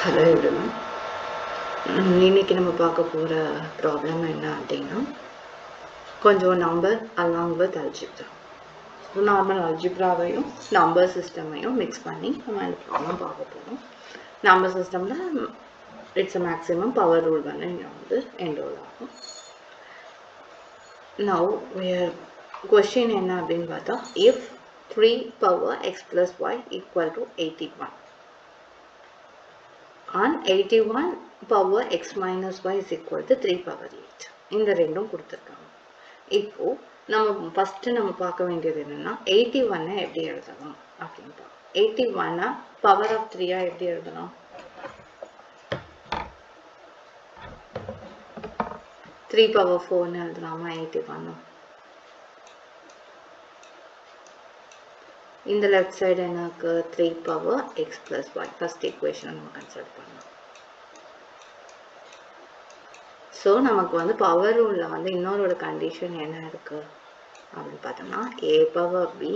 Hello everyone. இன்னைக்கு நம்ம பார்க்க போற ப்ராப்ளம் என்ன அப்படின்னா கொஞ்சம் number along with algebra. Normal அல்ஜிப்ராவையும் நம்பர் சிஸ்டமையும் மிக்ஸ் பண்ணி நம்ம இந்த ப்ராப்ளம் பார்க்க போகிறோம். நம்பர் சிஸ்டமில் it's a maximum power rule வந்து இங்கே வந்து என்ரோல் ஆகும். நவ் கொஸ்டின் என்ன அப்படின்னு பார்த்தா, if 3 power x plus y equal to 81 and 81 power x minus y is equal to 3 power 8. இந்த ரெண்டும் கொடுத்துருக்காங்க. இப்போ நம்ம ஃபர்ஸ்ட் நம்ம பார்க்க வேண்டியது என்னன்னா 81 எப்படி எழுதலாம் அப்படின்னு பார்ப்போம். 81 பவர் ஆஃப் 3 எப்படி எழுதலாம்? 3 power 4 எழுதலாமா? 81 இந்த லெஃப்ட் சைடு எனக்கு 3 power x plus y first equation நம்ம கன்சிடர் பண்ணலாம். ஸோ நமக்கு வந்து பவர் ரூலில் வந்து இன்னொரு கண்டிஷன் என்ன இருக்கு அப்படின்னு பார்த்தோம்னா, a power b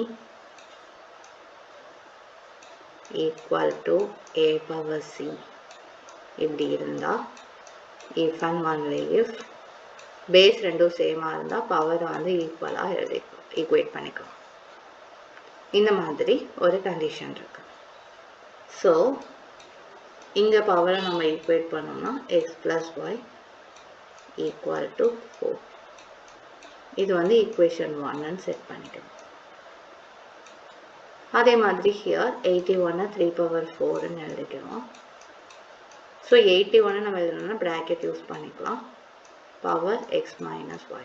equal to a power c இப்படி இருந்தால் if and only if base ரெண்டும் சேமாக இருந்தால் பவர் வந்து ஈக்குவலாக ஈக்குவேட் பண்ணிக்கலாம். இந்த மாதிரி ஒரு கண்டிஷன் இருக்கு. ஸோ இங்கே பவரை நம்ம ஈக்குவேட் பண்ணோம்னா x plus y equal to 4. இது வந்து equation 1 செட் பண்ணிக்கணும். அதே மாதிரி here 81 3 power 4 எழுதிக்கிறோம். ஸோ 81 நம்ம எழுதணும்னா bracket யூஸ் பண்ணிக்கலாம். power x minus y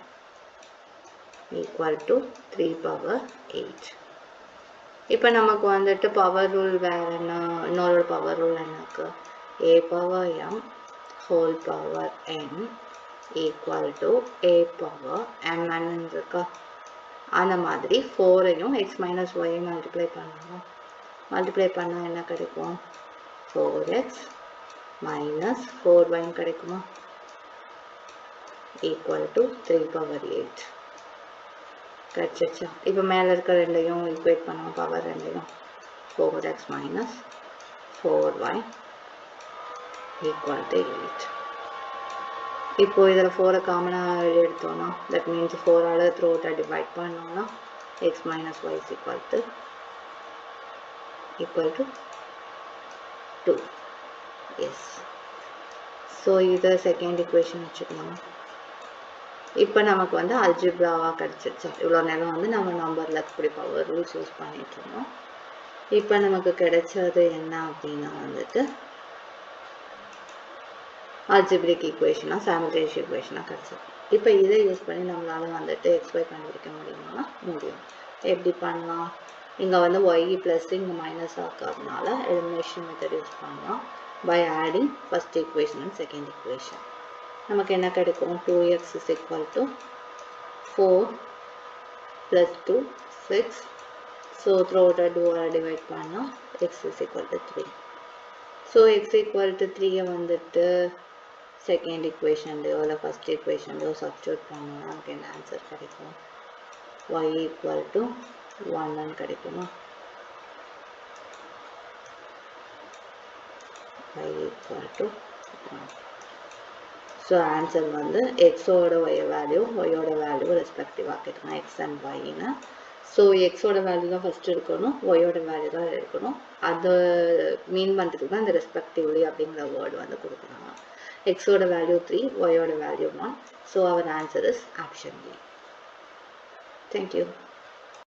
equal to 3 power 8. இப்போ நமக்கு வந்துட்டு பவர் ரூல் வேற என்ன, இன்னொரு பவர் ரூல் என்னக்கு a power m whole power n equal to a power mn இருக்கா. அந்த மாதிரி 4ஐயும் x minus y மல்டிப்ளை பண்ணணும். மல்டிப்ளை பண்ணால் என்ன கிடைக்கும்? 4x minus 4y கிடைக்குமா? equal to 3 power 8 கிடைச்சிருச்சா? இப்போ மேலே இருக்க ரெண்டையும் ஈக்குவேட் பண்ணோம், பவர் ரெண்டையும் 4x minus 4y equal to 8. இப்போ இதில் 4 காமனாக எடுத்தோம்னா தட் மீன்ஸ் 4ஆல் த்ரூ அவுட்டாக டிவைட் பண்ணோம்னா x minus y is equal to 2. Yes. So இதை செகண்ட் ஈக்குவேஷன் வச்சுக்கலாம். இப்போ நமக்கு வந்து அல்ஜிப்ராவாக கிடச்சிருச்சா? இவ்வளோ நேரம் வந்து நம்ம நம்பரில் இப்படி பவர் ரூல்ஸ் யூஸ் பண்ணிட்டு இருந்தோம். இப்போ நமக்கு கிடைச்சது என்ன அப்படின்னா வந்துட்டு அல்ஜிப்ரிக் ஈக்குவேஷனாக சைமல்டேனியஸ் ஈக்குவேஷனாக கிடச்சிருக்கு. இப்போ இதை யூஸ் பண்ணி நம்மளால் வந்துட்டு xy கண்டுபிடிக்க முடியுமா? முடியும். எப்படி பண்ணலாம்? இங்கே வந்து y ப்ளஸ் இங்கே மைனஸ் ஆக்கிறதுனால எலிமினேஷன் மெத்தட் யூஸ் பண்ணலாம். By adding first equation and second equation நமக்கு என்ன கிடைக்கும்? 2x is equal to 4 plus 2 6. So through அவுட்டாக டூவால் டிவைட் பண்ணால் x is equal to 3. So x equal to 3 வந்துட்டு செகண்ட் ஈக்குவேஷன்லையோ இல்லை ஃபர்ஸ்ட் ஈக்குவேஷன்லையோ சப்ஸ்டியூட் பண்ணோம்னா நமக்கு என்ன ஆன்சர் கிடைக்கும்? y equal to 1 கிடைக்குமா? y equal to 1. So answer வந்து எக்ஸோட ஒய்யோட வேல்யூ ரெஸ்பெக்டிவாக கேட்கணும், எக்ஸ் அண்ட் ஒய்னு. ஸோ எக்ஸோட வேல்யூ தான் ஃபஸ்ட் இருக்கணும், ஒய்யோட வேல்யூ தான் இருக்கணும். அதை மீன் பண்ணுறதுக்கு தான் இந்த ரெஸ்பெக்டிவ்லி அப்படிங்கிற வேர்டு வந்து கொடுக்குறாங்க. எக்ஸோட வேல்யூ 3, ஒய்யோட value 1. So our answer is option B. Thank you.